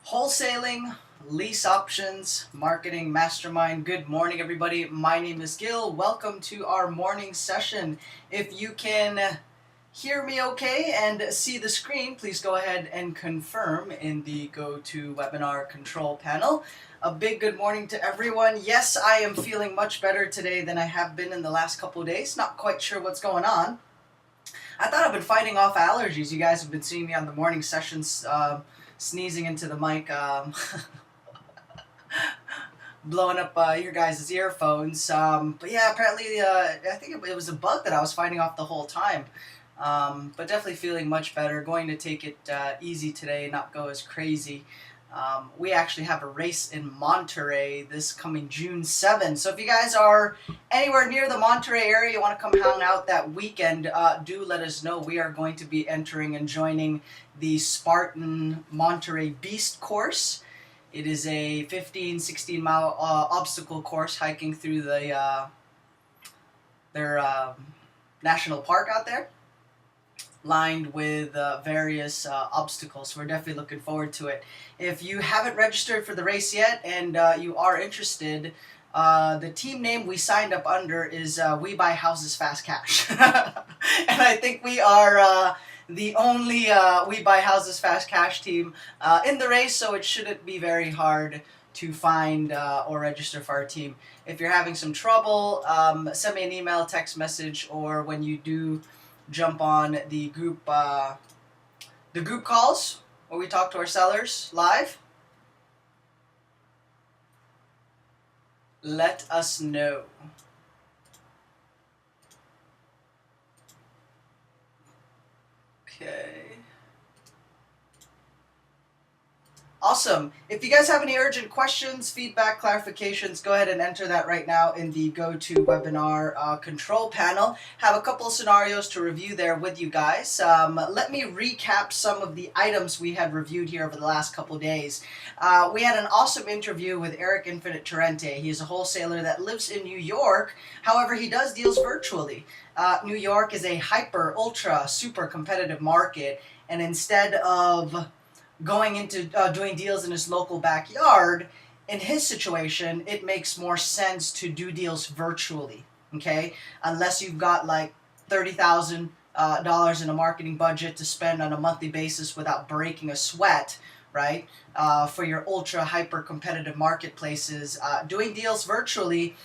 Wholesaling, lease options, marketing mastermind. Good morning, everybody. My name is Gil. Welcome to our morning session. If you can hear me okay and see the screen, please go ahead and confirm in the GoToWebinar control panel. A big good morning to everyone. Yes, I am feeling much better today than I have been in the last couple of days. Not quite sure what's going on. I thought I've been fighting off allergies. You guys have been seeing me on the morning sessions sneezing into the mic, blowing up your guys' earphones. But yeah, apparently I think it was a bug that I was fighting off the whole time. But definitely feeling much better. Going to take it easy today, not go as crazy. We actually have a race in Monterey this coming June 7th. So if you guys are anywhere near the Monterey area, you want to come hang out that weekend, do let us know. We are going to be entering and joining the Spartan Monterey Beast course. It is a 16 mile obstacle course hiking through their national park out there, lined with various obstacles. So we're definitely looking forward to it. If you haven't registered for the race yet and you are interested, the team name we signed up under is We Buy Houses Fast Cash. And I think we are the only We Buy Houses Fast Cash team in the race, so it shouldn't be very hard to find or register for our team. If you're having some trouble, send me an email, text message, or when you do jump on the group calls where we talk to our sellers live, let us know. Okay. Awesome. If you guys have any urgent questions, feedback, clarifications, go ahead and enter that right now in the GoToWebinar control panel. Have a couple of scenarios to review there with you guys. Let me recap some of the items we had reviewed here over the last couple of days. We had an awesome interview with Eric Infinite Torrente. He is a wholesaler that lives in New York. However, he does deals virtually. New York is a hyper, ultra, super competitive market, and instead of going into doing deals in his local backyard, in his situation, it makes more sense to do deals virtually, okay? Unless you've got like $30,000 in a marketing budget to spend on a monthly basis without breaking a sweat, right? For your ultra hyper competitive marketplaces, doing deals virtually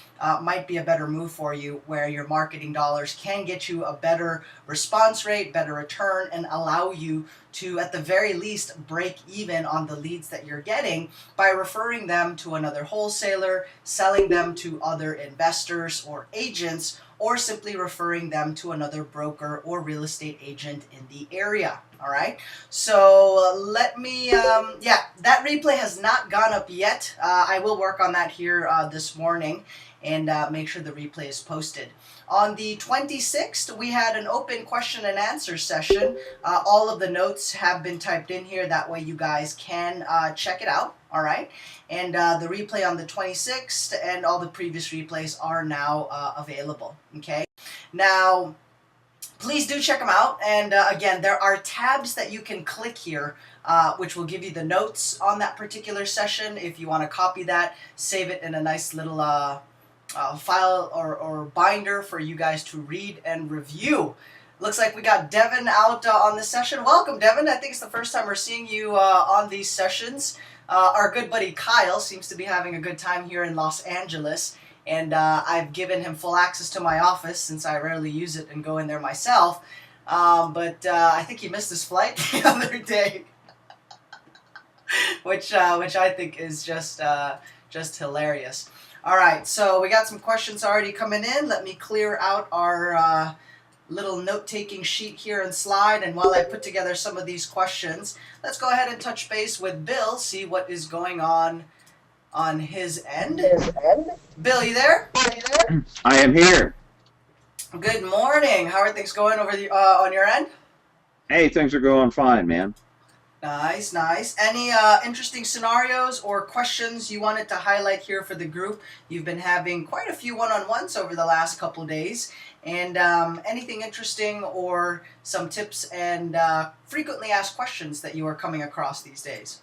might be a better move for you, where your marketing dollars can get you a better response rate, better return, and allow you to, at the very least, break even on the leads that you're getting by referring them to another wholesaler, selling them to other investors or agents, or simply referring them to another broker or real estate agent in the area. All right, so let me, that replay has not gone up yet. I will work on that here this morning and make sure the replay is posted. On the 26th, we had an open question and answer session. All of the notes have been typed in here. That way you guys can check it out. All right. And the replay on the 26th and all the previous replays are now available. Okay. Now, please do check them out. And again, there are tabs that you can click here, which will give you the notes on that particular session. If you want to copy that, save it in a nice little file or binder for you guys to read and review. Looks like we got Devin out on the session. Welcome, Devin. I think it's the first time we're seeing you on these sessions. Our good buddy Kyle seems to be having a good time here in Los Angeles, and I've given him full access to my office since I rarely use it and go in there myself. But I think he missed his flight the other day, which I think is just hilarious. All right, so we got some questions already coming in. Let me clear out our little note-taking sheet here and slide, and while I put together some of these questions, let's go ahead and touch base with Bill, see what is going on his end. Bill, you there? I am here. Good morning. How are things going over on your end? Hey, things are going fine, man. Nice, nice. Any interesting scenarios or questions you wanted to highlight here for the group? You've been having quite a few one-on-ones over the last couple days. And anything interesting or some tips and frequently asked questions that you are coming across these days?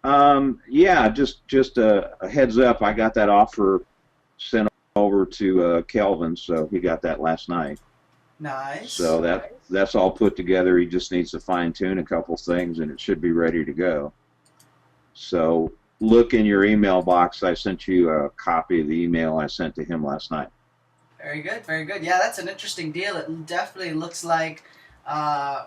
Yeah, just a heads up. I got that offer sent over to Kelvin, so he got that last night. So Nice. that's all put together. He just needs to fine tune a couple things, and it should be ready to go. So look in your email box. I sent you a copy of the email I sent to him last night. Very good, very good. Yeah, that's an interesting deal. It definitely looks like uh,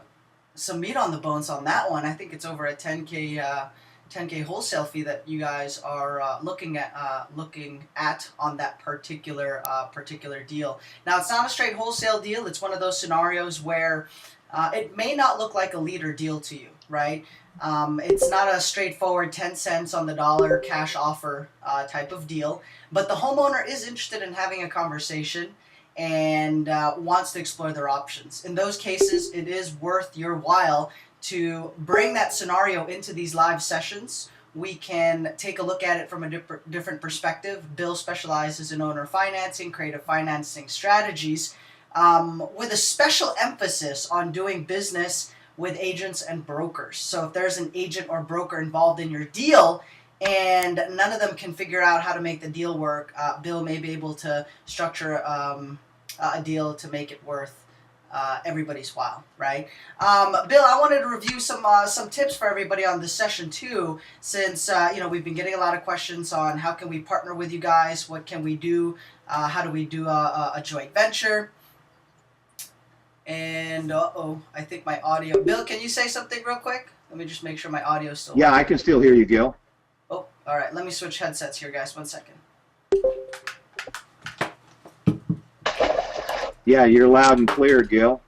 some meat on the bones on that one. I think it's over a 10K wholesale fee that you guys are looking at on that particular deal. Now, it's not a straight wholesale deal. It's one of those scenarios where it may not look like a leader deal to you, right? It's not a straightforward 10 cents on the dollar cash offer type of deal, but the homeowner is interested in having a conversation and wants to explore their options. In those cases, it is worth your while to bring that scenario into these live sessions. We can take a look at it from a different perspective. Bill specializes in owner financing, creative financing strategies, with a special emphasis on doing business with agents and brokers. So if there's an agent or broker involved in your deal and none of them can figure out how to make the deal work, Bill may be able to structure a deal to make it worth everybody's while, right? Bill, I wanted to review some tips for everybody on this session too, since we've been getting a lot of questions on how can we partner with you guys, what can we do, how do we do a joint venture. And I think my audio. Bill, can you say something real quick? Let me just make sure my audio is still Yeah, I working. can still hear you, Gil. Oh, all right. Let me switch headsets here, guys. 1 second. Yeah, you're loud and clear, Gil.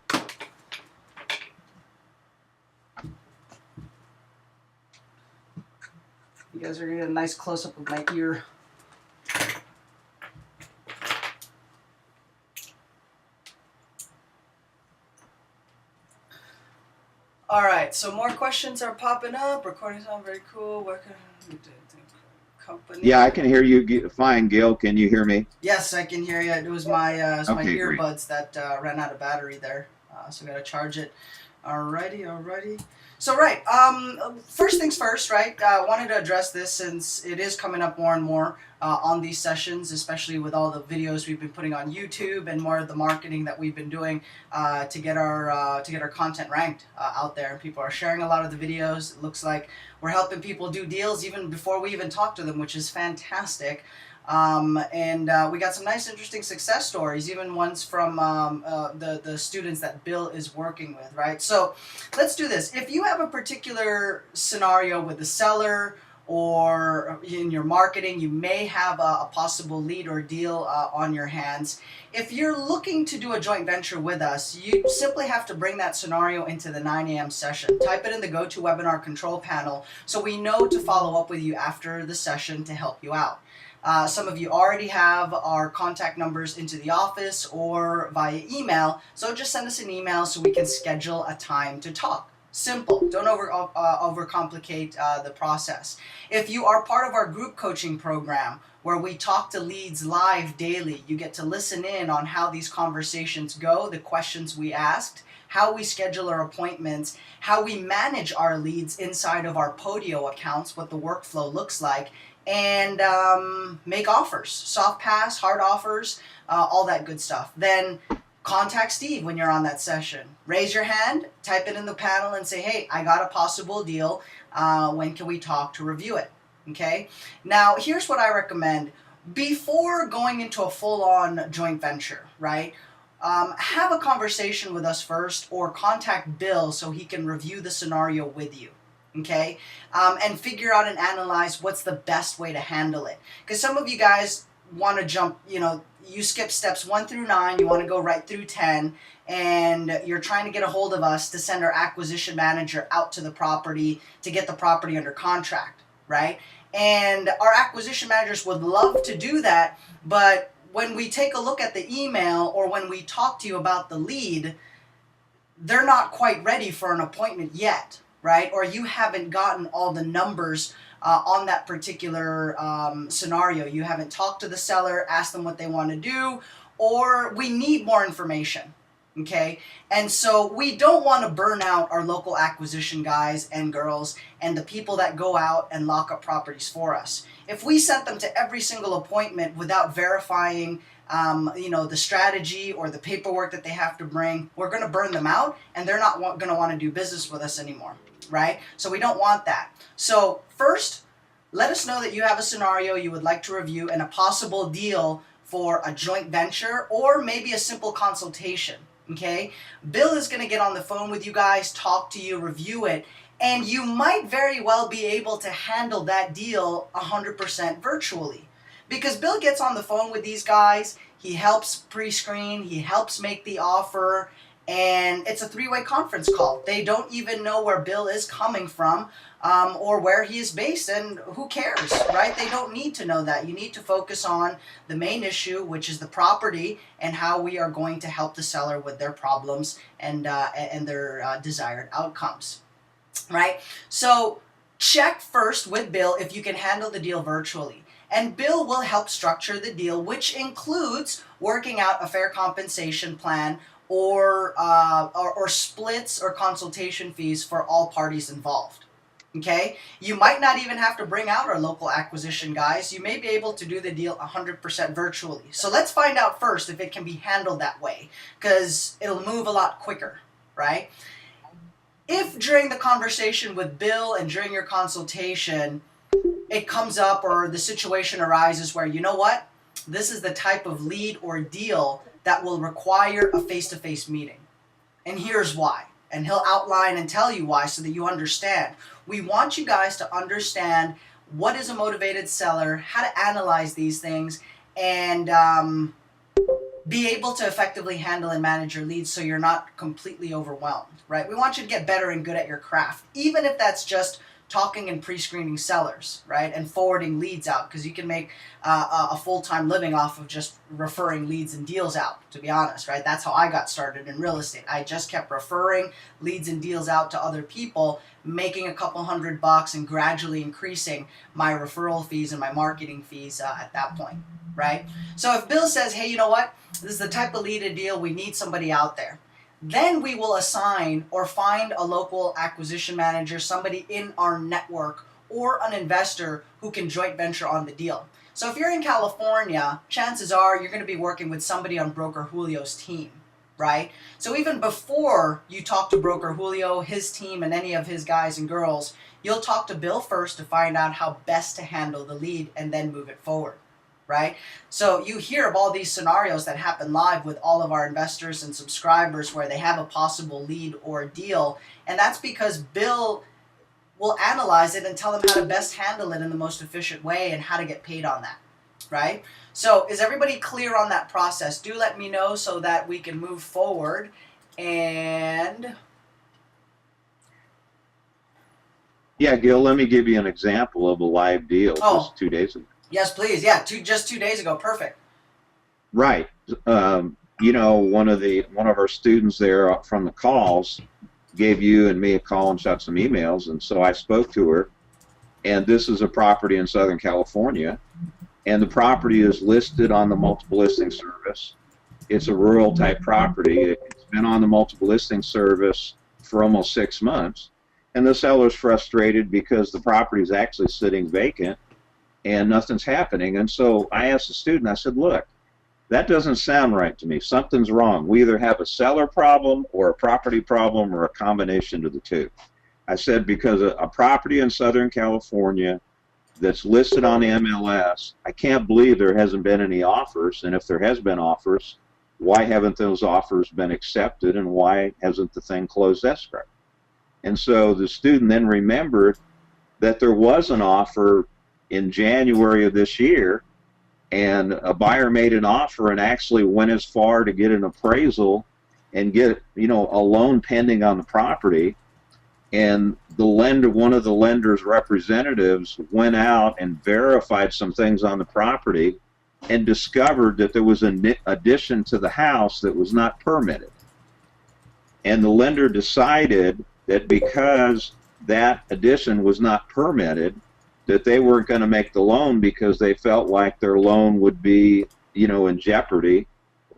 You guys are gonna get a nice close up of my ear. All right. So more questions are popping up. Recording sound very cool. Working company. Yeah, I can hear you fine, Gil. Can you hear me? Yes, I can hear you. It was my Okay, great. earbuds that ran out of battery there, so I gotta charge it. Alrighty. So right, first things first, right? Wanted to address this since it is coming up more and more on these sessions, especially with all the videos we've been putting on YouTube and more of the marketing that we've been doing to get our content ranked out there. And people are sharing a lot of the videos. It looks like we're helping people do deals even before we even talk to them, which is fantastic. And we got some nice, interesting success stories, even ones from the students that Bill is working with, right? So let's do this. If you have a particular scenario with the seller or in your marketing, you may have a possible lead or deal on your hands. If you're looking to do a joint venture with us, you simply have to bring that scenario into the 9 a.m. session. Type it in the GoToWebinar control panel so we know to follow up with you after the session to help you out. Some of you already have our contact numbers into the office or via email, so just send us an email so we can schedule a time to talk. Simple. Don't overcomplicate the process. If you are part of our group coaching program where we talk to leads live daily, you get to listen in on how these conversations go, the questions we asked, how we schedule our appointments, how we manage our leads inside of our Podio accounts, what the workflow looks like, and make offers, soft pass, hard offers, all that good stuff. Then contact Steve when you're on that session. Raise your hand, type it in the panel and say, hey, I got a possible deal. When can we talk to review it? Okay. Now, here's what I recommend. Before going into a full-on joint venture, right? Have a conversation with us first or contact Bill so he can review the scenario with you. Okay, and figure out and analyze what's the best way to handle it. Because some of you guys want to jump, you skip steps 1 through 9, you want to go right through 10, and you're trying to get a hold of us to send our acquisition manager out to the property to get the property under contract, right? And our acquisition managers would love to do that, but when we take a look at the email or when we talk to you about the lead, they're not quite ready for an appointment yet. Right? Or you haven't gotten all the numbers on that particular scenario. You haven't talked to the seller, asked them what they want to do, or we need more information. Okay, and so we don't want to burn out our local acquisition guys and girls and the people that go out and lock up properties for us. If we sent them to every single appointment without verifying, the strategy or the paperwork that they have to bring, we're going to burn them out, and they're not going to want to do business with us anymore, right? So we don't want that. So first, let us know that you have a scenario you would like to review and a possible deal for a joint venture or maybe a simple consultation. Okay, Bill is going to get on the phone with you guys, talk to you, review it, and you might very well be able to handle that deal 100% virtually. Because Bill gets on the phone with these guys, he helps pre-screen, he helps make the offer, and it's a three-way conference call. They don't even know where Bill is coming from or where he is based, and who cares, right? They don't need to know that. You need to focus on the main issue, which is the property, and how we are going to help the seller with their problems and their desired outcomes, right? So check first with Bill if you can handle the deal virtually. And Bill will help structure the deal, which includes working out a fair compensation plan or splits or consultation fees for all parties involved. Okay? You might not even have to bring out our local acquisition guys. You may be able to do the deal 100% virtually. So let's find out first if it can be handled that way, because it'll move a lot quicker, right? If during the conversation with Bill and during your consultation, it comes up or the situation arises where, you know what, this is the type of lead or deal that will require a face-to-face meeting. And here's why. And he'll outline and tell you why so that you understand. We want you guys to understand what is a motivated seller, how to analyze these things, and be able to effectively handle and manage your leads so you're not completely overwhelmed, right? We want you to get better and good at your craft, even if that's just talking and pre-screening sellers, right? And forwarding leads out, because you can make a full-time living off of just referring leads and deals out, to be honest, right? That's how I got started in real estate. I just kept referring leads and deals out to other people, making a couple $100 and gradually increasing my referral fees and my marketing fees at that point, right? So if Bill says, hey, you know what? This is the type of lead and deal, we need somebody out there. Then we will assign or find a local acquisition manager, somebody in our network, or an investor who can joint venture on the deal. So if you're in California, chances are you're going to be working with somebody on Broker Julio's team, right? So even before you talk to Broker Julio, his team, and any of his guys and girls, you'll talk to Bill first to find out how best to handle the lead and then move it forward. Right? So you hear of all these scenarios that happen live with all of our investors and subscribers where they have a possible lead or deal, and that's because Bill will analyze it and tell them how to best handle it in the most efficient way and how to get paid on that, right? So is everybody clear on that process? Do let me know so that we can move forward. And Yeah, Gil, let me give you an example of a live deal just 2 days ago. Yes, please. Yeah, just 2 days ago. Perfect. Right. One of our students there from the calls gave you and me a call and shot some emails, and so I spoke to her. And this is a property in Southern California, and the property is listed on the multiple listing service. It's a rural type property. It's been on the multiple listing service for almost 6 months, and the seller's frustrated because the property is actually sitting vacant and nothing's happening. And so I asked the student, I said, look, that doesn't sound right to me. Something's wrong. We either have a seller problem or a property problem or a combination of the two. I said, because a property in Southern California that's listed on the MLS, I can't believe there hasn't been any offers. And if there has been offers, why haven't those offers been accepted, and why hasn't the thing closed escrow? And so the student then remembered that there was an offer in January of this year, and a buyer made an offer and actually went as far to get an appraisal and get a loan pending on the property. And the lender, one of the lender's representatives, went out and verified some things on the property and discovered that there was an addition to the house that was not permitted. And the lender decided that because that addition was not permitted, that they weren't going to make the loan because they felt like their loan would be, in jeopardy,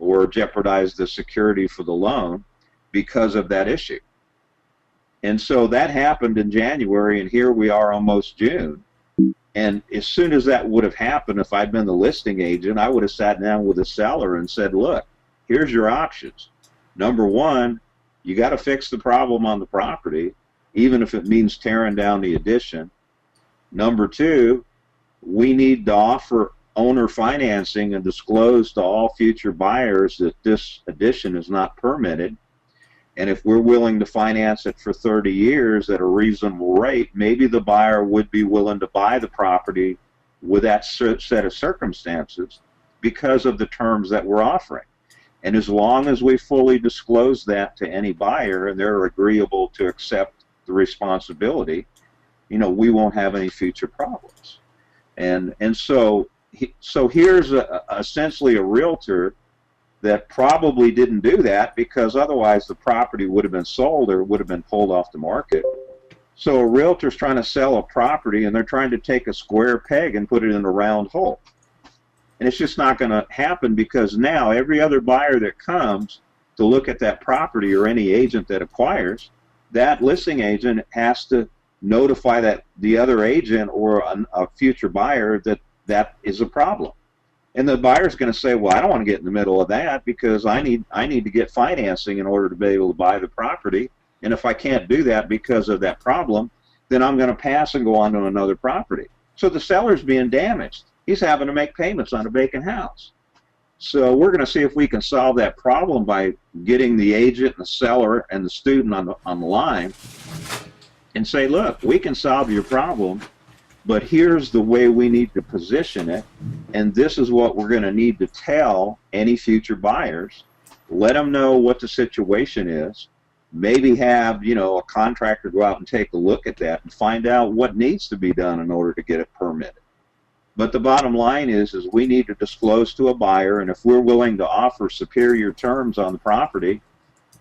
or jeopardize the security for the loan because of that issue. And so that happened in January, and here we are almost June. And as soon as that would have happened, if I'd been the listing agent, I would have sat down with the seller and said, look, here's your options. Number one, you got to fix the problem on the property, even if it means tearing down the addition. Number two, we need to offer owner financing and disclose to all future buyers that this addition is not permitted. And if we're willing to finance it for 30 years at a reasonable rate, maybe the buyer would be willing to buy the property with that set of circumstances because of the terms that we're offering. And as long as we fully disclose that to any buyer and they're agreeable to accept the responsibility, you know, we won't have any future problems. And so here's essentially a realtor that probably didn't do that because otherwise the property would have been sold or would have been pulled off the market. So a realtor's trying to sell a property and they're trying to take a square peg and put it in a round hole. And it's just not going to happen because now every other buyer that comes to look at that property or any agent that acquires, that listing agent has to notify that the other agent or a future buyer that that is a problem. And the buyer's going to say, well, I don't want to get in the middle of that because I need to get financing in order to be able to buy the property. And if I can't do that because of that problem, then I'm going to pass and go on to another property. So the seller's being damaged. He's having to make payments on a vacant house. So we're going to see if we can solve that problem by getting the agent and the seller and the student on the line and say, look, we can solve your problem, but here's the way we need to position it, and this is what we're going to need to tell any future buyers. Let them know what the situation is. Maybe have, you know, a contractor go out and take a look at that and find out what needs to be done in order to get it permitted. But the bottom line is we need to disclose to a buyer, and if we're willing to offer superior terms on the property,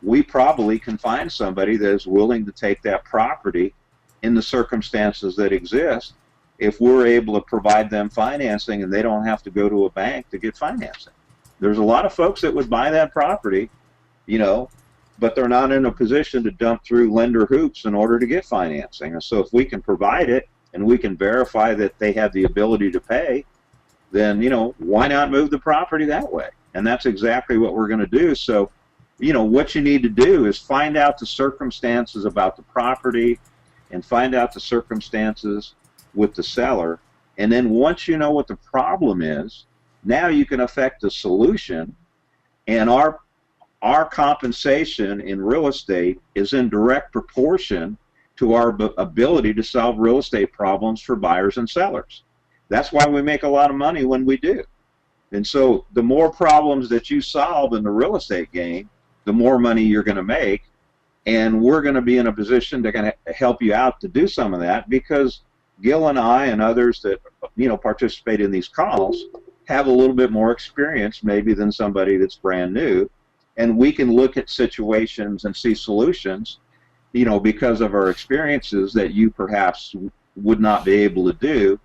we probably can find somebody that is willing to take that property in the circumstances that exist if we're able to provide them financing and they don't have to go to a bank to get financing. There's a lot of folks that would buy that property, you know, but they're not in a position to dump through lender hoops in order to get financing. And so if we can provide it and we can verify that they have the ability to pay, then, you know, why not move the property that way? And that's exactly what we're going to do. So, you know, what you need to do is find out the circumstances about the property and find out the circumstances with the seller. And then once you know what the problem is, now you can affect the solution. And our compensation in real estate is in direct proportion to our ability to solve real estate problems for buyers and sellers. That's why we make a lot of money when we do. And so the more problems that you solve in the real estate game, the more money you're going to make. And we're going to be in a position to kind of help you out to do some of that because Gil and I and others that, you know, participate in these calls have a little bit more experience maybe than somebody that's brand new. And we can look at situations and see solutions, you know, because of our experiences that you perhaps would not be able to do,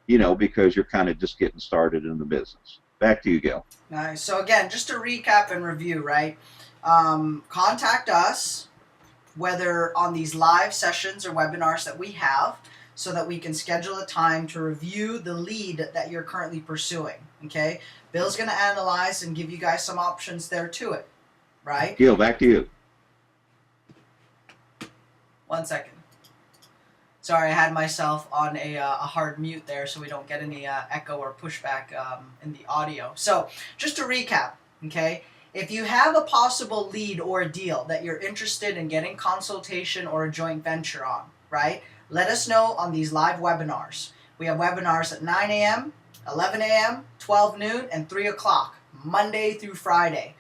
you know, because you're kind of just getting started in the business. Back to you, Gil. Nice. So again, just to recap and review, right? Contact us, whether on these live sessions or webinars that we have, so that we can schedule a time to review the lead that you're currently pursuing, okay? Bill's going to analyze and give you guys some options there to it, right? Gil, back to you. 1 second. Sorry, I had myself on a hard mute there so we don't get any echo or pushback in the audio. So, just to recap, okay? If you have a possible lead or a deal that you're interested in getting consultation or a joint venture on, right? Let us know on these live webinars. We have webinars at 9 a.m., 11 a.m., 12 noon, and 3 o'clock, Monday through Friday,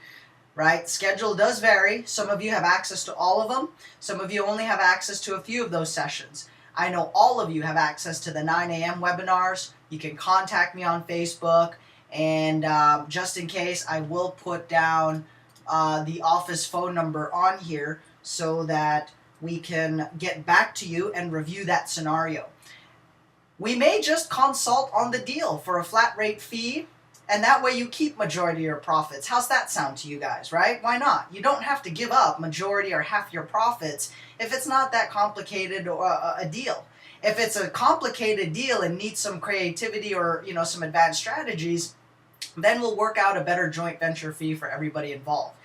right? Schedule does vary. Some of you have access to all of them. Some of you only have access to a few of those sessions. I know all of you have access to the 9 a.m. webinars. You can contact me on Facebook, and just in case, I will put down the office phone number on here so that we can get back to you and review that scenario. We may just consult on the deal for a flat rate fee And that way you keep majority of your profits. How's that sound to you guys, right? Why not? You don't have to give up majority or half your profits if it's not that complicated or a deal. If it's a complicated deal and needs some creativity or, you know, some advanced strategies, then we'll work out a better joint venture fee for everybody involved.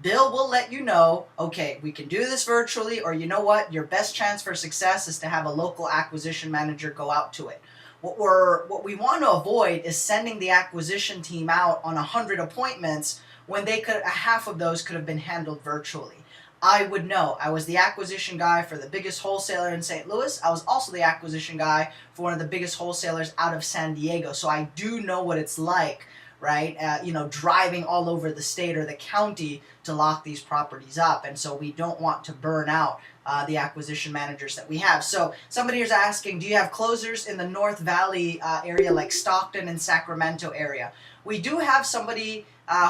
Bill will let you know, okay, we can do this virtually, or you know what, your best chance for success is to have a local acquisition manager go out to it. What we want to avoid is sending the acquisition team out on 100 appointments when half of those could have been handled virtually. I would know. I was the acquisition guy for the biggest wholesaler in St. Louis. I was also the acquisition guy for one of the biggest wholesalers out of San Diego. So I do know what it's like, right? You know, driving all over the state or the county to lock these properties up. And so we don't want to burn out the acquisition managers that we have. So somebody is asking, do you have closers in the North Valley area like Stockton and Sacramento area? We do have somebody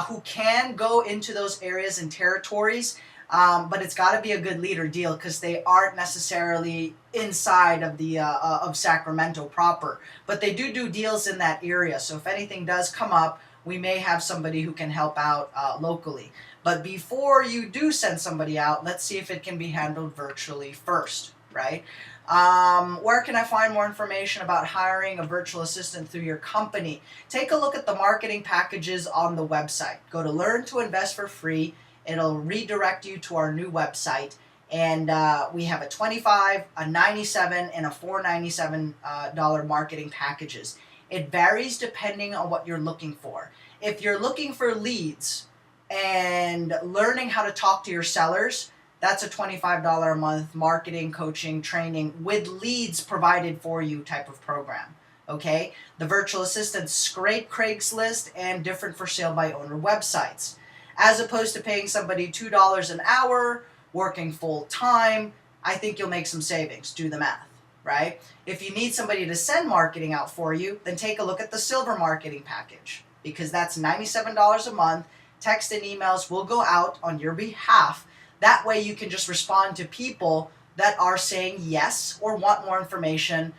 who can go into those areas and territories. But it's got to be a good leader deal because they aren't necessarily inside of the of Sacramento proper. But they do deals in that area. So if anything does come up, we may have somebody who can help out locally. But before you do send somebody out, let's see if it can be handled virtually first, right? Where can I find more information about hiring a virtual assistant through your company? Take a look at the marketing packages on the website. Go to Learn to Invest for Free. It'll redirect you to our new website, and we have a $25, a $97, and a $497 marketing packages. It varies depending on what you're looking for. If you're looking for leads and learning how to talk to your sellers, that's a $25 a month marketing, coaching, training with leads provided for you type of program. Okay? The virtual assistants scrape Craigslist and different for sale by owner websites. As opposed to paying somebody $2 an hour, working full time, I think you'll make some savings. Do the math, right? If you need somebody to send marketing out for you, then take a look at the silver marketing package because that's $97 a month. Text and emails will go out on your behalf. That way you can just respond to people that are saying yes or want more information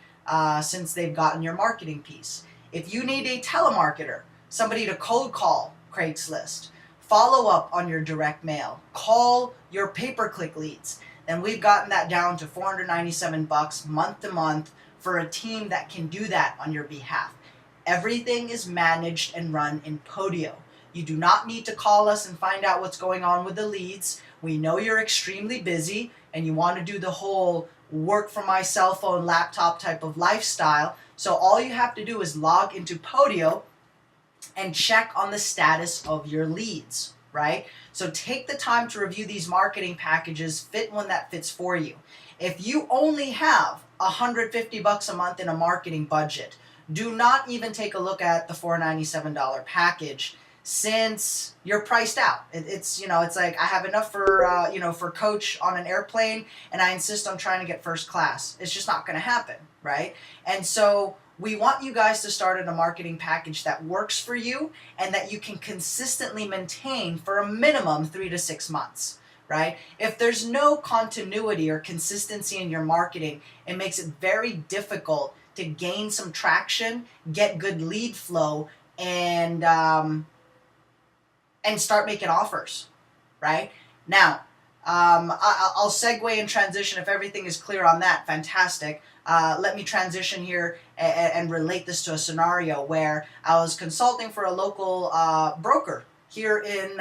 since they've gotten your marketing piece. If you need a telemarketer, somebody to cold call Craigslist, follow up on your direct mail, call your pay-per-click leads, then we've gotten that down to $497 month to month for a team that can do that on your behalf. Everything is managed and run in Podio. You do not need to call us and find out what's going on with the leads. We know you're extremely busy and you want to do the whole work from my cell phone, laptop type of lifestyle. So all you have to do is log into Podio and check on the status of your leads, right? So take the time to review these marketing packages, fit one that fits for you. If you only have $150 a month in a marketing budget, do not even take a look at the $497 package since you're priced out. It's like I have enough for coach on an airplane and I insist on trying to get first class. It's just not going to happen, right? And so we want you guys to start at a marketing package that works for you and that you can consistently maintain for a minimum 3 to 6 months, right? If there's no continuity or consistency in your marketing, it makes it very difficult to gain some traction, get good lead flow, and start making offers, right? Now, I'll segue and transition if everything is clear on that. Fantastic. Let me transition here and relate this to a scenario where I was consulting for a local broker here in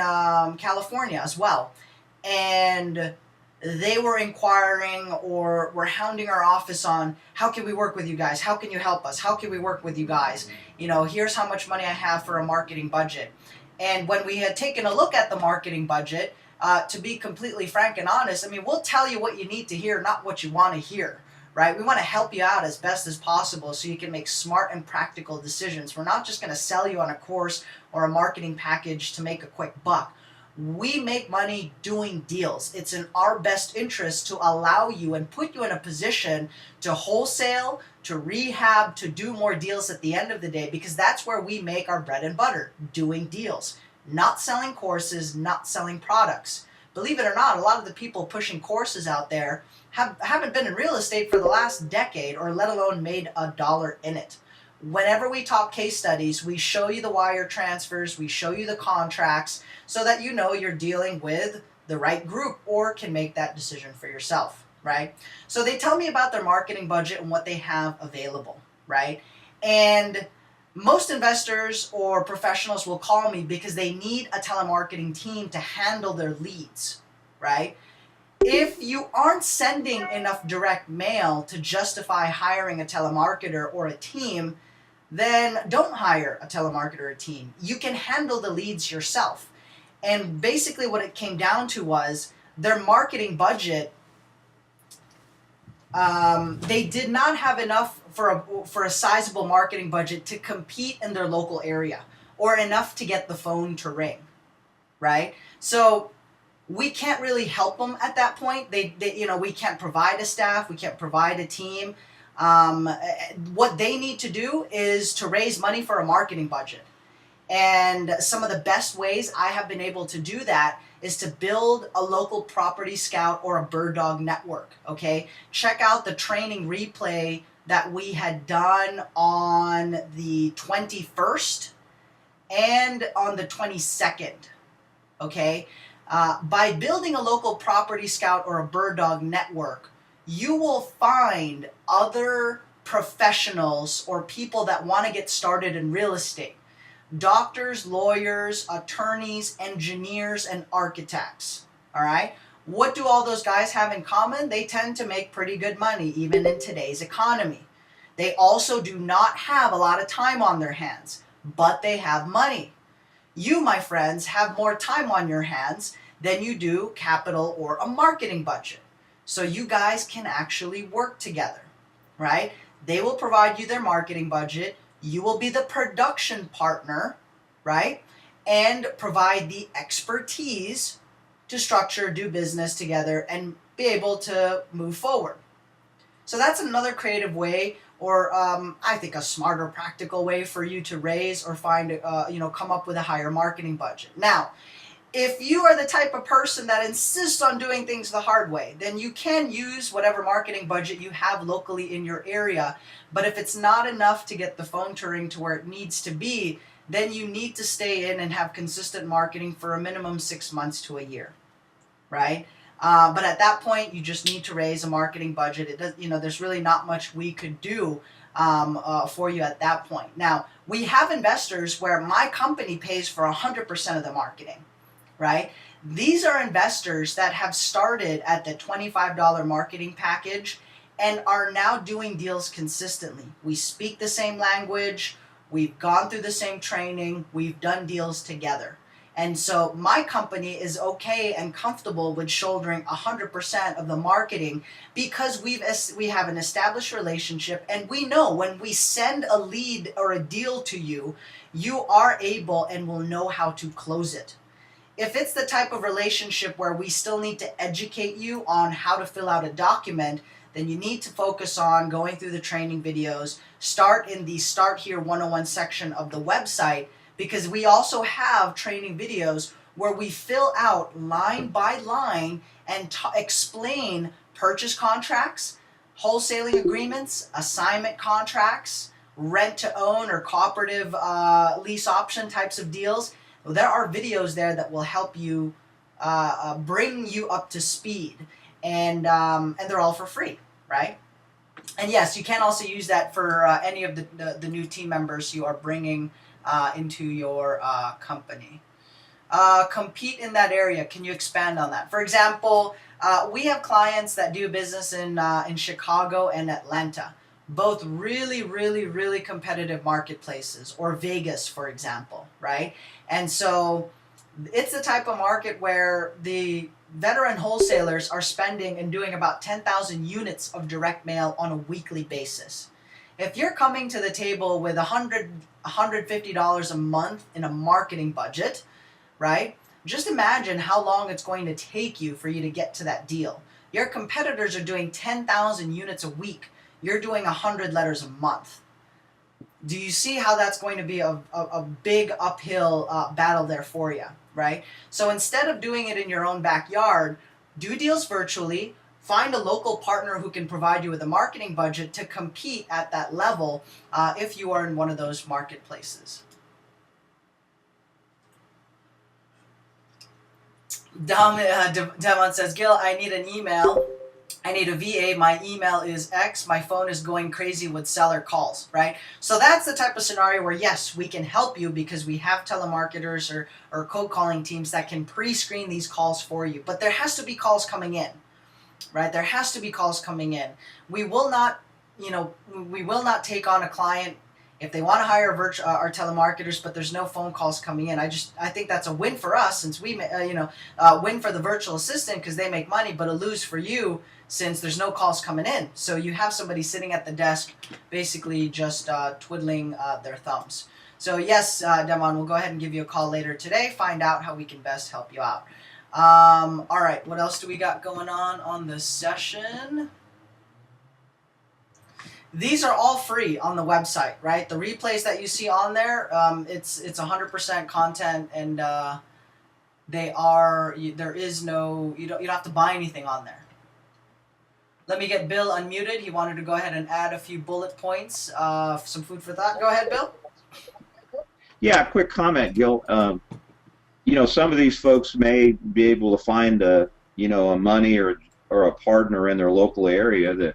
California as well. And they were inquiring or were hounding our office on, how can we work with you guys? How can you help us? How can we work with you guys? You know, here's how much money I have for a marketing budget. And when we had taken a look at the marketing budget, to be completely frank and honest, I mean, we'll tell you what you need to hear, not what you want to hear, right? We want to help you out as best as possible so you can make smart and practical decisions. We're not just going to sell you on a course or a marketing package to make a quick buck. We make money doing deals. It's in our best interest to allow you and put you in a position to wholesale, to rehab, to do more deals at the end of the day, because that's where we make our bread and butter, doing deals. Not selling courses, not selling products. Believe it or not, a lot of the people pushing courses out there haven't been in real estate for the last decade or let alone made a dollar in it. whenever we talk case studies, we show you the wire transfers, we show you the contracts, so that you know you're dealing with the right group or can make that decision for yourself, right? So they tell me about their marketing budget and what they have available, right? And most investors or professionals will call me because they need a telemarketing team to handle their leads, right? If you aren't sending enough direct mail to justify hiring a telemarketer or a team, then don't hire a telemarketer or a team. You can handle the leads yourself. And basically what it came down to was their marketing budget, they did not have enough for a sizable marketing budget to compete in their local area, or enough to get the phone to ring, right? So we can't really help them at that point. We can't provide a staff, we can't provide a team. What they need to do is to raise money for a marketing budget. And some of the best ways I have been able to do that is to build a local property scout or a bird dog network, okay? Check out the training replay that we had done on the 21st and on the 22nd, okay? By building a local property scout or a bird dog network, you will find other professionals or people that want to get started in real estate. Doctors, lawyers, attorneys, engineers, and architects, all right? What do all those guys have in common? They tend to make pretty good money, even in today's economy. They also do not have a lot of time on their hands, but they have money. You, my friends, have more time on your hands than you do capital or a marketing budget. So you guys can actually work together, right? They will provide you their marketing budget. You will be the production partner, right? And provide the expertise to structure, do business together, and be able to move forward. So that's another creative way, or I think a smarter, practical way for you to raise or find, come up with a higher marketing budget. Now, if you are the type of person that insists on doing things the hard way, then you can use whatever marketing budget you have locally in your area. But if it's not enough to get the phone to ring to where it needs to be, then you need to stay in and have consistent marketing for a minimum 6 months to a year, right? But at that point, you just need to raise a marketing budget. It does, there's really not much we could do for you at that point. Now, we have investors where my company pays for 100% of the marketing, right? These are investors that have started at the $25 marketing package and are now doing deals consistently. We speak the same language, we've gone through the same training, we've done deals together. And so my company is okay and comfortable with shouldering 100% of the marketing because we have an established relationship, and we know when we send a lead or a deal to you, you are able and will know how to close it. If it's the type of relationship where we still need to educate you on how to fill out a document, then you need to focus on going through the training videos, start in the Start Here 101 section of the website, because we also have training videos where we fill out line by line and explain purchase contracts, wholesaling agreements, assignment contracts, rent to own or cooperative lease option types of deals. There are videos there that will help you bring you up to speed, and they're all for free, right? And yes, you can also use that for any of the new team members you are bringing into your company. Compete in that area. Can you expand on that? For example, we have clients that do business in Chicago and Atlanta, both really, really, really competitive marketplaces, or Vegas, for example, right? And so it's the type of market where the veteran wholesalers are spending and doing about 10,000 units of direct mail on a weekly basis. If you're coming to the table with $150 a month in a marketing budget, right? Just imagine how long it's going to take you for you to get to that deal. Your competitors are doing 10,000 units a week. You're doing 100 letters a month. Do you see how that's going to be a big uphill battle there for you, right? So instead of doing it in your own backyard, do deals virtually, find a local partner who can provide you with a marketing budget to compete at that level if you are in one of those marketplaces. Devon says, Gil, I need an email. I need a VA. My email is X. My phone is going crazy with seller calls, right? So that's the type of scenario where, yes, we can help you because we have telemarketers or cold calling teams that can pre-screen these calls for you. But there has to be calls coming in, right? There has to be calls coming in. We will not, we will not take on a client if they want to hire our telemarketers, but there's no phone calls coming in. I think that's a win for us since we, win for the virtual assistant because they make money, but a lose for you since there's no calls coming in. So you have somebody sitting at the desk basically just twiddling their thumbs. So yes, Demon, we'll go ahead and give you a call later today, find out how we can best help you out. All right, what else do we got going on this session? These are all free on the website, right? The replays that you see on there, it's 100% content, and there is no, you don't have to buy anything on there. Let me get Bill unmuted. He wanted to go ahead and add a few bullet points, some food for thought. Go ahead, Bill. Yeah, quick comment, Gil. Some of these folks may be able to find a money or a partner in their local area that,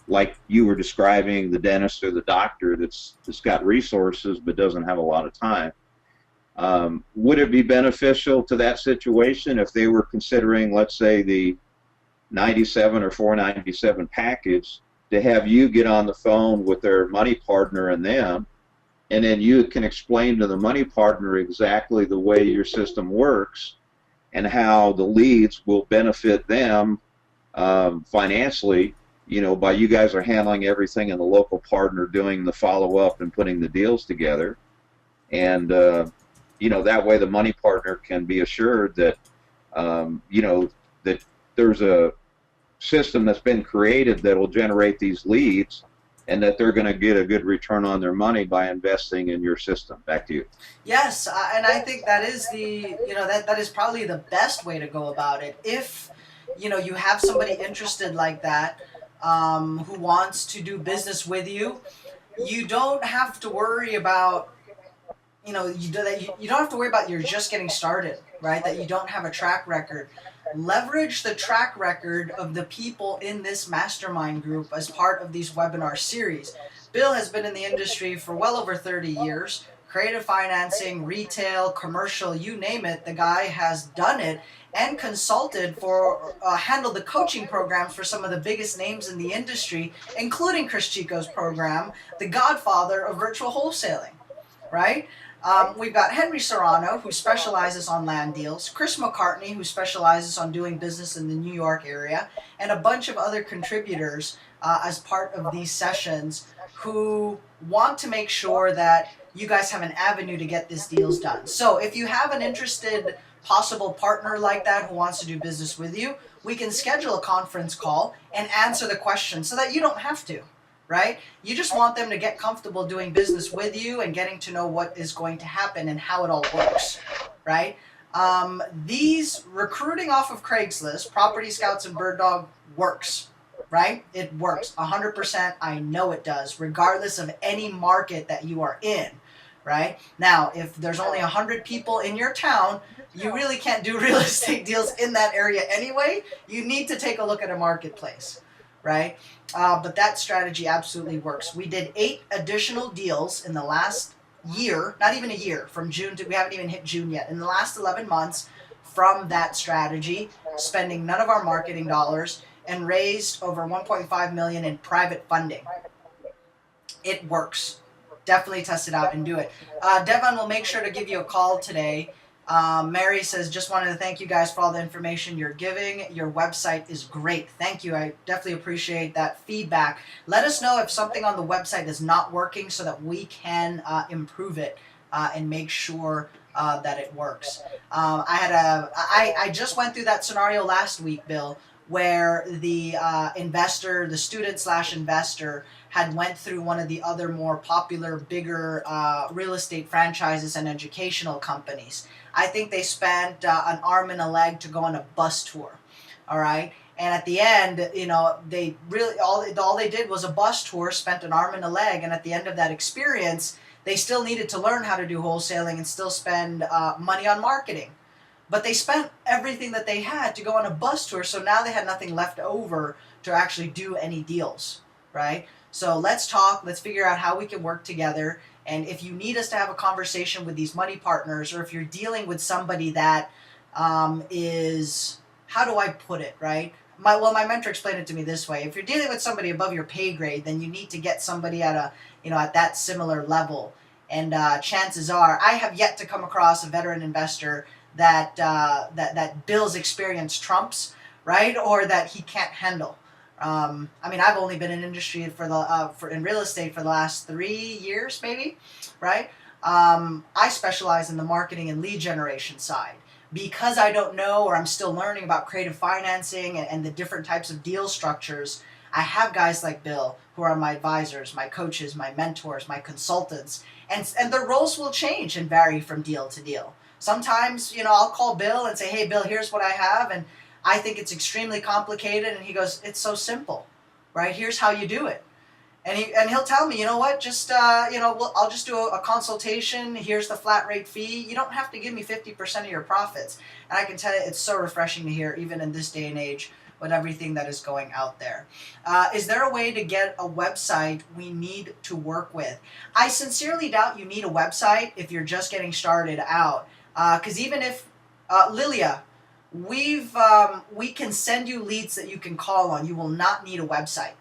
like you were describing, the dentist or the doctor that's got resources but doesn't have a lot of time. Would it be beneficial to that situation if they were considering, let's say, the 97 or 497 package, to have you get on the phone with their money partner and them, and then you can explain to the money partner exactly the way your system works and how the leads will benefit them financially, by you guys are handling everything and the local partner doing the follow-up and putting the deals together. And, that way the money partner can be assured that, that there's a system that's been created that will generate these leads and that they're going to get a good return on their money by investing in your system. Back to you. Yes, and I think that is that is probably the best way to go about it. If, you have somebody interested like that, who wants to do business with you, you don't have to worry about, you don't have to worry about you're just getting started, right? That you don't have a track record. Leverage the track record of the people in this mastermind group as part of these webinar series. Bill has been in the industry for well over 30 years. Creative financing, retail, commercial, you name it, the guy has done it and consulted for, handled the coaching programs for some of the biggest names in the industry, including Chris Chico's program, the godfather of virtual wholesaling, right? We've got Henry Serrano, who specializes on land deals, Chris McCartney, who specializes on doing business in the New York area, and a bunch of other contributors as part of these sessions who want to make sure that you guys have an avenue to get these deals done. So if you have an interested possible partner like that who wants to do business with you, we can schedule a conference call and answer the questions so that you don't have to, right? You just want them to get comfortable doing business with you and getting to know what is going to happen and how it all works, right? These recruiting off of Craigslist, Property Scouts and Bird Dog works, right? It works 100%. I know it does, regardless of any market that you are in, right? Now, if there's only 100 people in your town, you really can't do real estate deals in that area anyway. You need to take a look at a marketplace, right? But that strategy absolutely works. We did 8 additional deals in the last year, not even a year, from June to, we haven't even hit June yet. In the last 11 months from that strategy, spending none of our marketing dollars, and raised over 1.5 million in private funding. It works. Definitely test it out and do it. Devon will make sure to give you a call today. Mary says, just wanted to thank you guys for all the information you're giving. Your website is great. Thank you. I definitely appreciate that feedback. Let us know if something on the website is not working so that we can improve it and make sure that it works. I just went through that scenario last week, Bill, where the investor, the student/investor, had went through one of the other more popular, bigger real estate franchises and educational companies. I think they spent an arm and a leg to go on a bus tour, all right? And at the end, they really all they did was a bus tour, spent an arm and a leg, and at the end of that experience, they still needed to learn how to do wholesaling and still spend money on marketing. But they spent everything that they had to go on a bus tour, so now they had nothing left over to actually do any deals, right? So let's talk, let's figure out how we can work together. And if you need us to have a conversation with these money partners, or if you're dealing with somebody that is, how do I put it, right? My mentor explained it to me this way: if you're dealing with somebody above your pay grade, then you need to get somebody at at that similar level. And chances are, I have yet to come across a veteran investor that Bill's experience trumps, right, or that he can't handle. I've only been in industry in real estate for the last 3 years, maybe, right? I specialize in the marketing and lead generation side. Because I don't know, or I'm still learning about creative financing and the different types of deal structures, I have guys like Bill who are my advisors, my coaches, my mentors, my consultants, and their roles will change and vary from deal to deal. Sometimes, I'll call Bill and say, hey, Bill, here's what I have, and I think it's extremely complicated, and he goes, it's so simple, right? Here's how you do it. And he'll tell me, you know what, just, I'll just do a consultation. Here's the flat rate fee. You don't have to give me 50% of your profits. And I can tell you, it's so refreshing to hear, even in this day and age, with everything that is going out there. Is there a way to get a website we need to work with? I sincerely doubt you need a website if you're just getting started out. Because even if, Lilia, we can send you leads that you can call on. You will not need a website.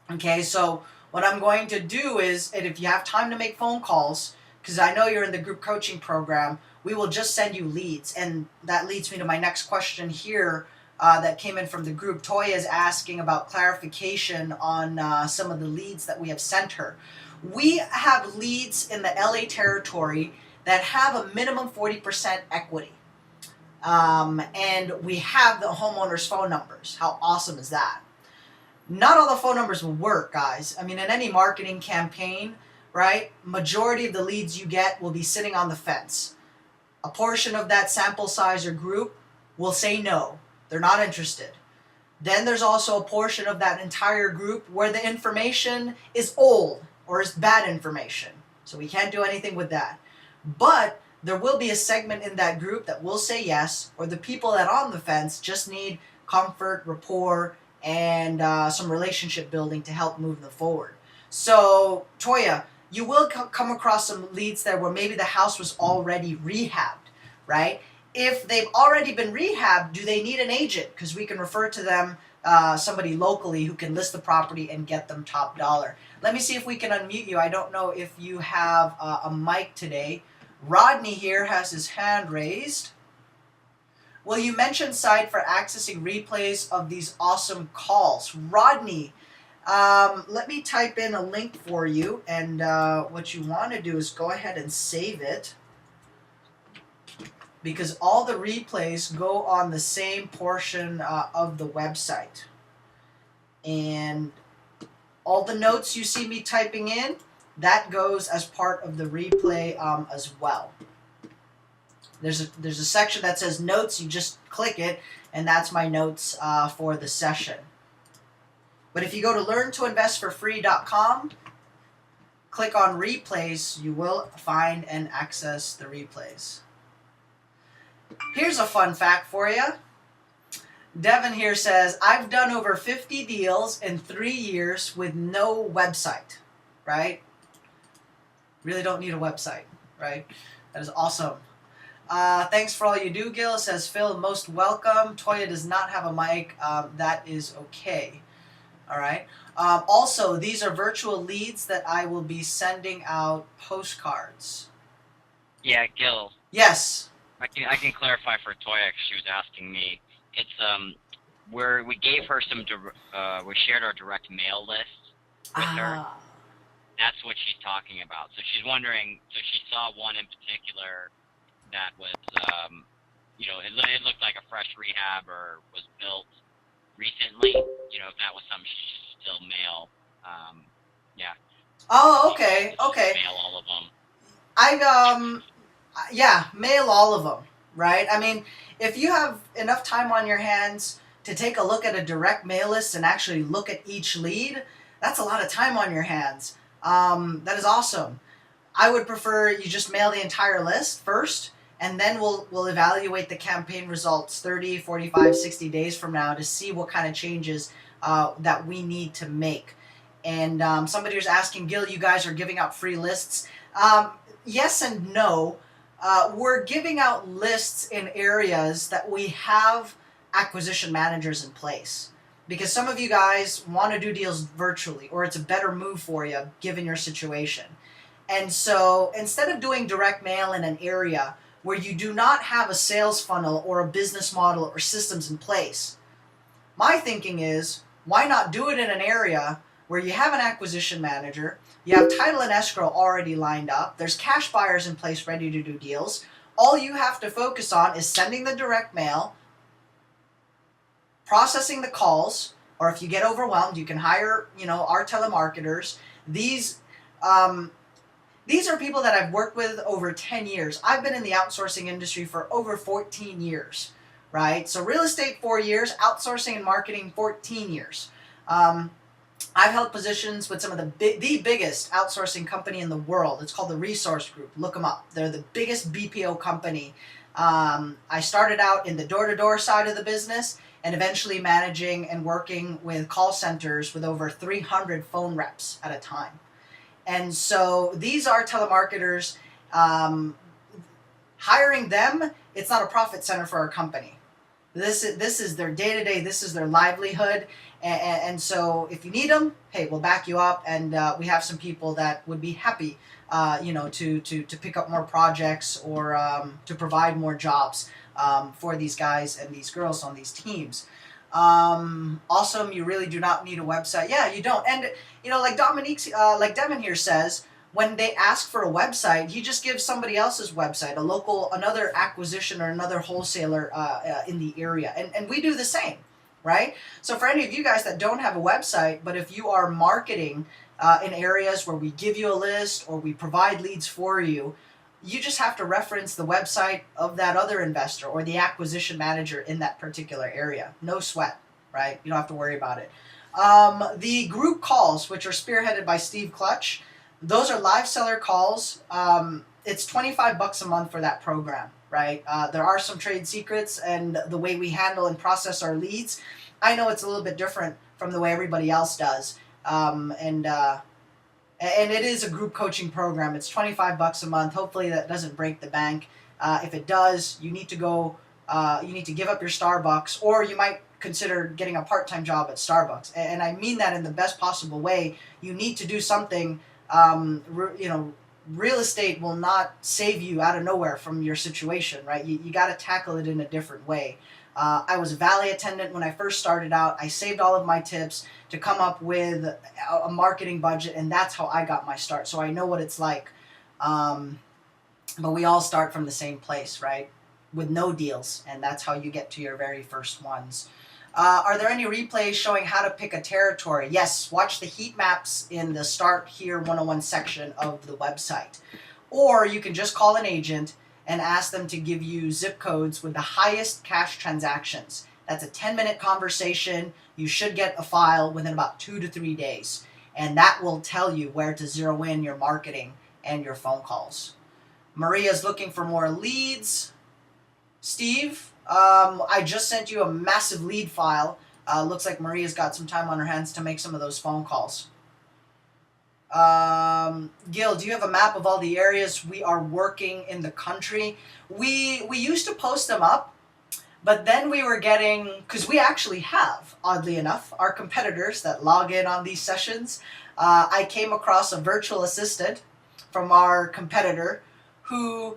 Okay, so what I'm going to do is, and if you have time to make phone calls, because I know you're in the group coaching program, we will just send you leads. And that leads me to my next question here that came in from the group. Toya is asking about clarification on some of the leads that we have sent her. We have leads in the LA territory that have a minimum 40% equity. And we have the homeowners' phone numbers. How awesome is that? Not all the phone numbers will work, guys. In any marketing campaign, right, majority of the leads you get will be sitting on the fence. A portion of that sample size or group will say no. They're not interested. Then there's also a portion of that entire group where the information is old or is bad information. So we can't do anything with that. But there will be a segment in that group that will say yes, or the people that are on the fence just need comfort, rapport, and some relationship building to help move them forward. So, Toya, you will come across some leads there where maybe the house was already rehabbed, right? If they've already been rehabbed, do they need an agent? Because we can refer to them, somebody locally who can list the property and get them top dollar. Let me see if we can unmute you. I don't know if you have a mic today. Rodney here has his hand raised. Will you mention site for accessing replays of these awesome calls? Rodney, let me type in a link for you, and what you want to do is go ahead and save it, because all the replays go on the same portion of the website. And all the notes you see me typing in, that goes as part of the replay as well. There's a section that says notes. You just click it, and that's my notes for the session. But if you go to learntoinvestforfree.com, click on replays, you will find and access the replays. Here's a fun fact for you. Devin here says, I've done over 50 deals in 3 years with no website, right? Really don't need a website, right? That is awesome. Thanks for all you do, Gil. Says Phil, most welcome. Toya does not have a mic. That is okay. All right. Also, these are virtual leads that I will be sending out postcards. Yeah, Gil. Yes. I can clarify for Toya, 'cause she was asking me. It's where we gave her some. We shared our direct mail list with her. That's what she's talking about. So she's wondering. So she saw one in particular that was, it looked like a fresh rehab or was built recently. If that was something she should still mail. Yeah. Oh, okay, okay. Mail all of them. Yeah, mail all of them, right? If you have enough time on your hands to take a look at a direct mail list and actually look at each lead, that's a lot of time on your hands. That is awesome. I would prefer you just mail the entire list first, and then we'll evaluate the campaign results 30, 45, 60 days from now to see what kind of changes that we need to make. And somebody was asking, Gil, you guys are giving out free lists. Yes and no. We're giving out lists in areas that we have acquisition managers in place. Because some of you guys want to do deals virtually, or it's a better move for you given your situation. And so instead of doing direct mail in an area where you do not have a sales funnel or a business model or systems in place, my thinking is, why not do it in an area where you have an acquisition manager, you have title and escrow already lined up, there's cash buyers in place ready to do deals. All you have to focus on is sending the direct mail, processing the calls, or if you get overwhelmed, you can hire, our telemarketers. These are people that I've worked with over 10 years. I've been in the outsourcing industry for over 14 years, right? So real estate 4 years, outsourcing and marketing 14 years. I've held positions with some of the biggest outsourcing company in the world. It's called the Resource Group. Look them up. They're the biggest BPO company. I started out in the door-to-door side of the business and eventually managing and working with call centers with over 300 phone reps at a time. And so these are telemarketers. Hiring them, it's not a profit center for our company. This is their day-to-day. This is their livelihood. And so if you need them, hey, we'll back you up. And we have some people that would be happy, to pick up more projects or to provide more jobs for these guys and these girls on these teams. Awesome. You really do not need a website. Yeah, you don't. And, like like Devin here says, when they ask for a website, he just gives somebody else's website, another acquisition or another wholesaler in the area. And we do the same, right? So for any of you guys that don't have a website, but if you are marketing in areas where we give you a list or we provide leads for you, you just have to reference the website of that other investor or the acquisition manager in that particular area. No sweat, right? You don't have to worry about it. The group calls, which are spearheaded by Steve Clutch, those are live seller calls. It's $25 a month for that program, right? There are some trade secrets, and the way we handle and process our leads, I know it's a little bit different from the way everybody else does. And it is a group coaching program. It's $25 a month. Hopefully that doesn't break the bank. If it does, you need to give up your Starbucks, or you might consider getting a part-time job at Starbucks. And I mean that in the best possible way. You need to do something. Real estate will not save you out of nowhere from your situation, right? You got to tackle it in a different way. I was a valet attendant when I first started out. I saved all of my tips to come up with a marketing budget, and that's how I got my start. So I know what it's like. But we all start from the same place, right? With no deals, and that's how you get to your very first ones. Are there any replays showing how to pick a territory? Yes, watch the heat maps in the Start Here 101 section of the website. Or you can just call an agent and ask them to give you zip codes with the highest cash transactions. That's a 10-minute conversation. You should get a file within about 2 to 3 days. And that will tell you where to zero in your marketing and your phone calls. Maria's looking for more leads. Steve, I just sent you a massive lead file. Looks like Maria's got some time on her hands to make some of those phone calls. Gil, do you have a map of all the areas we are working in the country? We used to post them up, but then we were getting, because we actually have, oddly enough, our competitors that log in on these sessions. I came across a virtual assistant from our competitor who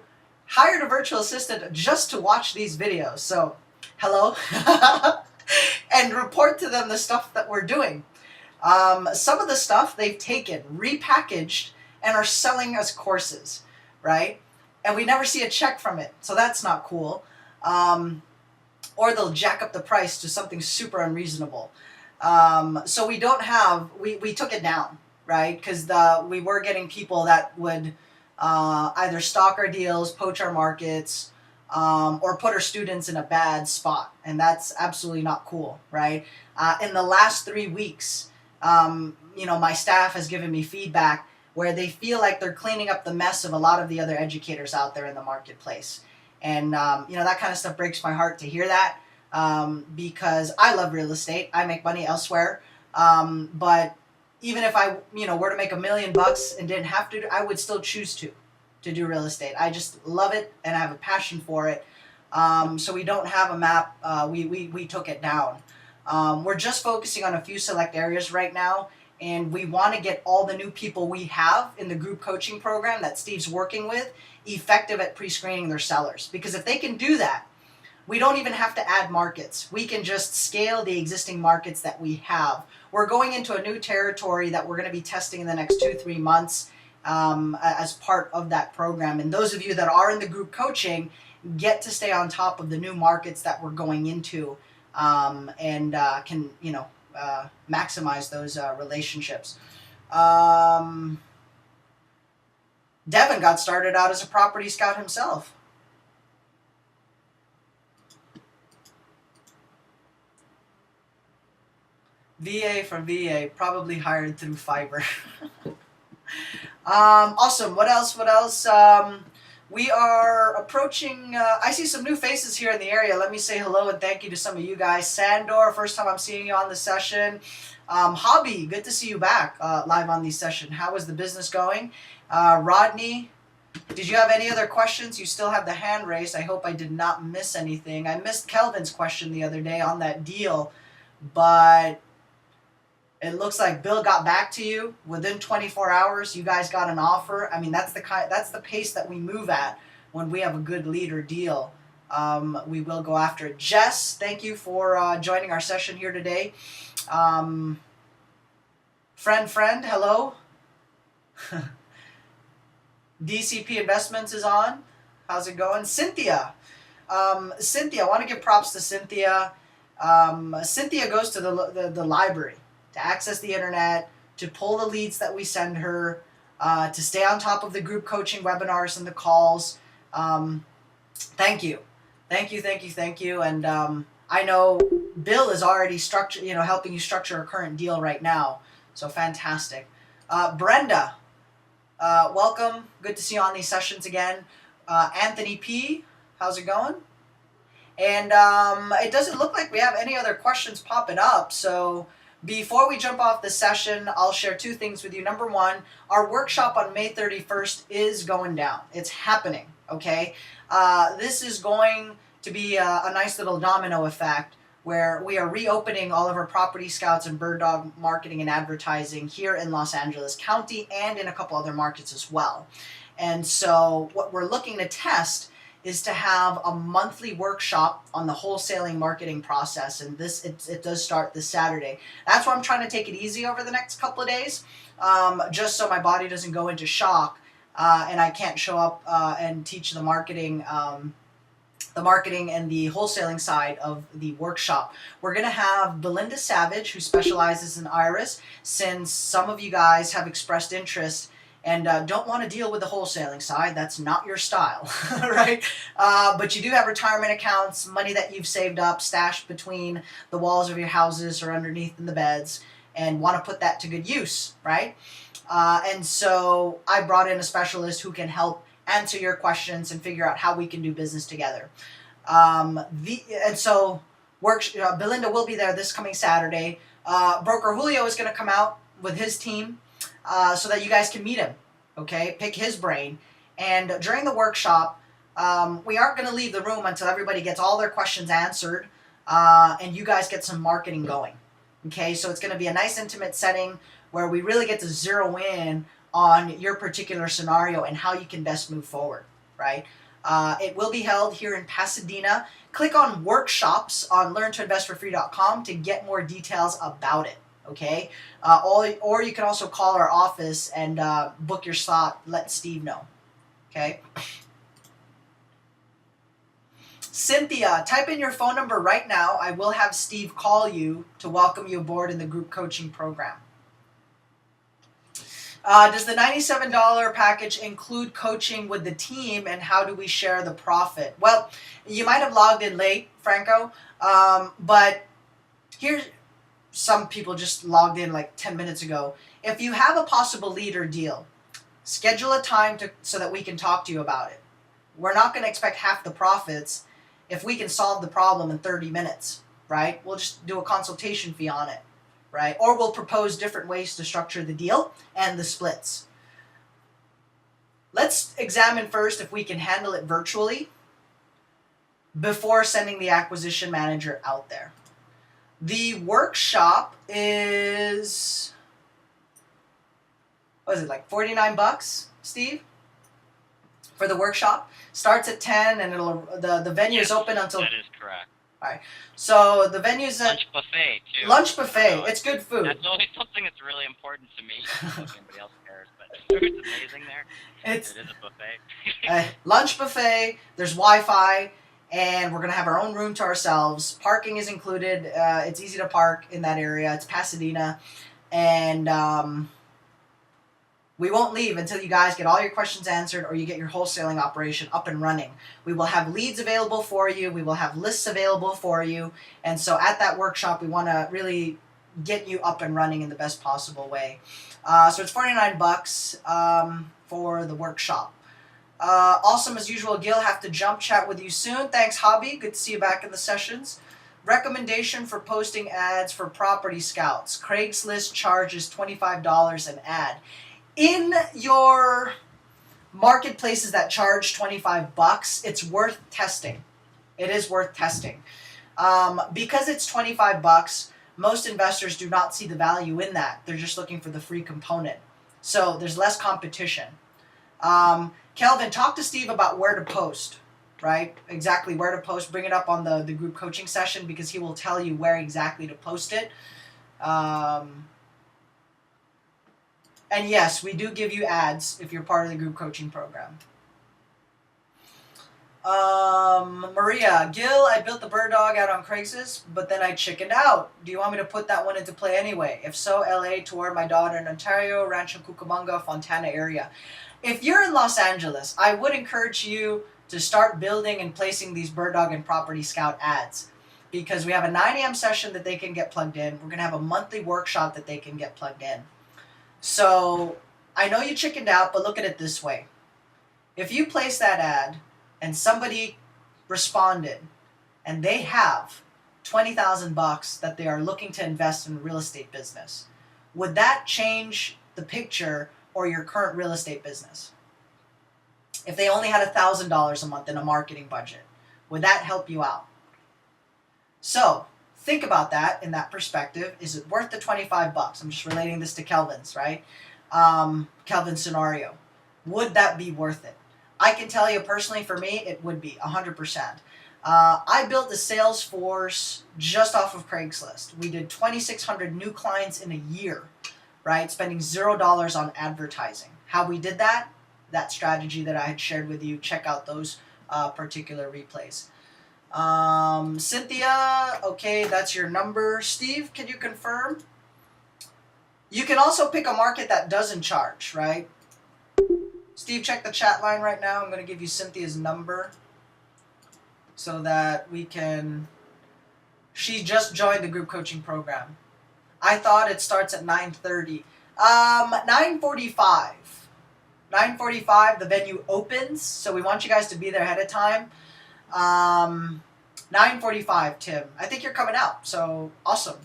hired a virtual assistant just to watch these videos. So, hello. And report to them the stuff that we're doing. Some of the stuff they've taken, repackaged, and are selling as courses, right? And we never see a check from it, so that's not cool. Or they'll jack up the price to something super unreasonable. So we don't have, we took it down, right? Because we were getting people that would either stalk our deals, poach our markets, or put her students in a bad spot. And that's absolutely not cool, right? In the last 3 weeks, my staff has given me feedback where they feel like they're cleaning up the mess of a lot of the other educators out there in the marketplace. And, that kind of stuff breaks my heart to hear that, because I love real estate. I make money elsewhere. But even if I, were to make $1 million and didn't have to, I would still choose to do real estate. I just love it and I have a passion for it. So we don't have a map. We took it down. We're just focusing on a few select areas right now, and we want to get all the new people we have in the group coaching program that Steve's working with effective at pre-screening their sellers. Because if they can do that, we don't even have to add markets. We can just scale the existing markets that we have. We're going into a new territory that we're going to be testing in the next 2-3 months as part of that program. And those of you that are in the group coaching get to stay on top of the new markets that we're going into, and can, maximize those relationships. Devin got started out as a property scout himself. VA from VA, probably hired through Fiverr. Awesome. What else? We are approaching, I see some new faces here in the area. Let me say hello and thank you to some of you guys. Sandor, first time I'm seeing you on the session. Hobby, good to see you back live on the session. How is the business going? Rodney, did you have any other questions? You still have the hand raised. I hope I did not miss anything. I missed Kelvin's question the other day on that deal, but it looks like Bill got back to you within 24 hours. You guys got an offer. I mean, that's the pace that we move at when we have a good leader deal. We will go after it. Jess, thank you for joining our session here today. Friend, hello. DCP Investments is on. How's it going? Cynthia. Cynthia, I want to give props to Cynthia. Cynthia goes to the library to access the internet, to pull the leads that we send her, to stay on top of the group coaching webinars and the calls. Thank you. And I know Bill is already helping you structure a current deal right now. So fantastic. Brenda, welcome. Good to see you on these sessions again. Anthony P, how's it going? And it doesn't look like we have any other questions popping up. So before we jump off the session, I'll share 2 things with you. Number 1, our workshop on May 31st is going down. It's happening, okay? This is going to be a nice little domino effect where we are reopening all of our property scouts and bird dog marketing and advertising here in Los Angeles County and in a couple other markets as well. And so what we're looking to test is to have a monthly workshop on the wholesaling marketing process, and it does start this Saturday. That's why I'm trying to take it easy over the next couple of days, just so my body doesn't go into shock, and I can't show up and teach the marketing and the wholesaling side of the workshop. We're going to have Belinda Savage, who specializes in Iris, since some of you guys have expressed interest and don't want to deal with the wholesaling side. That's not your style, right? But you do have retirement accounts, money that you've saved up, stashed between the walls of your houses or underneath in the beds, and want to put that to good use, right? And so I brought in a specialist who can help answer your questions and figure out how we can do business together. Belinda will be there this coming Saturday. Broker Julio is going to come out with his team, so that you guys can meet him, okay? Pick his brain. And during the workshop, we aren't going to leave the room until everybody gets all their questions answered, and you guys get some marketing going, okay? So it's going to be a nice intimate setting where we really get to zero in on your particular scenario and how you can best move forward, right? It will be held here in Pasadena. Click on workshops on learntoinvestforfree.com to get more details about it. Okay, or you can also call our office and book your slot. Let Steve know. Okay. Cynthia, type in your phone number right now. I will have Steve call you to welcome you aboard in the group coaching program. Does the $97 package include coaching with the team, and how do we share the profit? Well, you might have logged in late, Franco, but here's some people just logged in like 10 minutes ago. If you have a possible lead or deal, schedule a time so that we can talk to you about it. We're not going to expect half the profits if we can solve the problem in 30 minutes, right? We'll just do a consultation fee on it, right? Or we'll propose different ways to structure the deal and the splits. Let's examine first if we can handle it virtually before sending the acquisition manager out there. The workshop is, what is it, like 49 bucks, Steve? For the workshop. Starts at 10 and the venue is open until... That is correct. Alright. So the venue's lunch buffet too. Lunch buffet. It's good food. That's always something that's really important to me. I don't know if anybody else cares, but food's amazing there. It is a buffet. Lunch buffet, there's Wi-Fi, and we're going to have our own room to ourselves. Parking is included. It's easy to park in that area. It's Pasadena. And we won't leave until you guys get all your questions answered or you get your wholesaling operation up and running. We will have leads available for you. We will have lists available for you. And so at that workshop, we want to really get you up and running in the best possible way. So it's 49 bucks for the workshop. Awesome as usual, Gil. Have to jump. Chat with you soon. Thanks, Hobby. Good to see you back in the sessions. Recommendation for posting ads for property scouts. Craigslist charges $25 an ad. In your marketplaces that charge 25 bucks, it's worth testing. It is worth testing. Because it's 25 bucks, most investors do not see the value in that. They're just looking for the free component. So there's less competition. Kelvin, talk to Steve about where to post, right? Exactly where to post. Bring it up on the group coaching session because he will tell you where exactly to post it. And yes, we do give you ads if you're part of the group coaching program. Maria, Gil, I built the bird dog out on Craigslist, but then I chickened out. Do you want me to put that one into play anyway? If so, LA, toward my daughter in Ontario, Rancho Cucamonga, Fontana area. If you're in Los Angeles, I would encourage you to start building and placing these bird dog and property scout ads because we have a 9 a.m. session that they can get plugged in. We're going to have a monthly workshop that they can get plugged in. So I know you chickened out, but look at it this way. If you place that ad and somebody responded and they have $20,000 that they are looking to invest in a real estate business, would that change the picture or your current real estate business? If they only had $1,000 a month in a marketing budget, would that help you out? So think about that in that perspective. Is it worth the 25 bucks? I'm just relating this to Kelvin's, right? Kelvin's scenario. Would that be worth it? I can tell you personally, for me, it would be 100%. I built a sales force just off of Craigslist. We did 2,600 new clients in a year, right? Spending $0 on advertising. How we did that strategy that I had shared with you, check out those particular replays. Cynthia, okay, that's your number. Steve, can you confirm? You can also pick a market that doesn't charge, right? Steve, check the chat line right now. I'm going to give you Cynthia's number so that we can... She just joined the group coaching program. I thought it starts at 9:30. 9:45. 9:45, the venue opens, so we want you guys to be there ahead of time. 9:45, Tim. I think you're coming out, so awesome.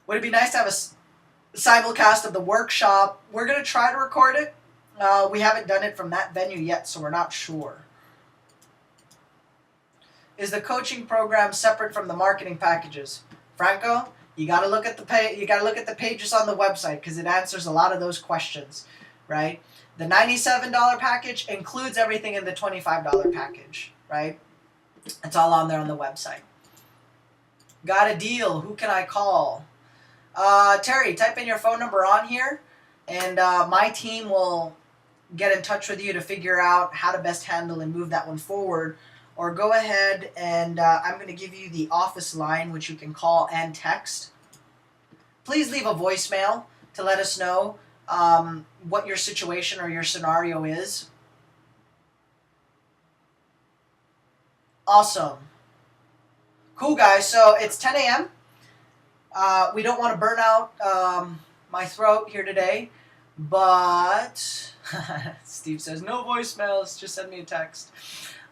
Would it be nice to have a simulcast of the workshop? We're going to try to record it. We haven't done it from that venue yet, so we're not sure. Is the coaching program separate from the marketing packages? Franco, you got to look at the pages on the website because it answers a lot of those questions, right? The $97 package includes everything in the $25 package, right? It's all on there on the website. Got a deal. Who can I call? Terry, type in your phone number on here, and my team will get in touch with you to figure out how to best handle and move that one forward. Or go ahead and I'm going to give you the office line, which you can call and text. Please leave a voicemail to let us know what your situation or your scenario is. Awesome. Cool, guys. So it's 10 a.m. We don't want to burn out my throat here today, but Steve says no voicemails, just send me a text.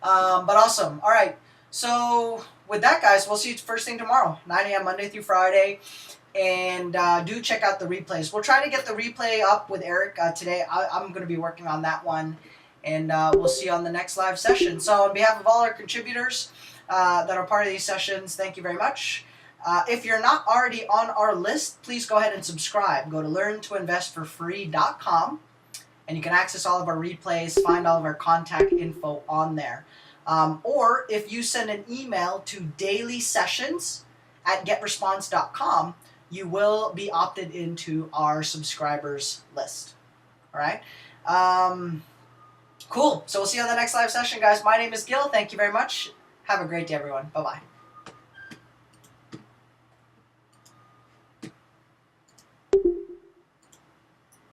But awesome. All right. So with that, guys, we'll see you first thing tomorrow, 9 a.m. Monday through Friday. And do check out the replays. We'll try to get the replay up with Eric today. I'm going to be working on that one. And we'll see you on the next live session. So on behalf of all our contributors that are part of these sessions, thank you very much. If you're not already on our list, please go ahead and subscribe. Go to learntoinvestforfree.com and you can access all of our replays, find all of our contact info on there. Or if you send an email to dailysessions@getresponse.com, you will be opted into our subscribers list. All right? Cool. So we'll see you on the next live session, guys. My name is Gil. Thank you very much. Have a great day, everyone. Bye-bye.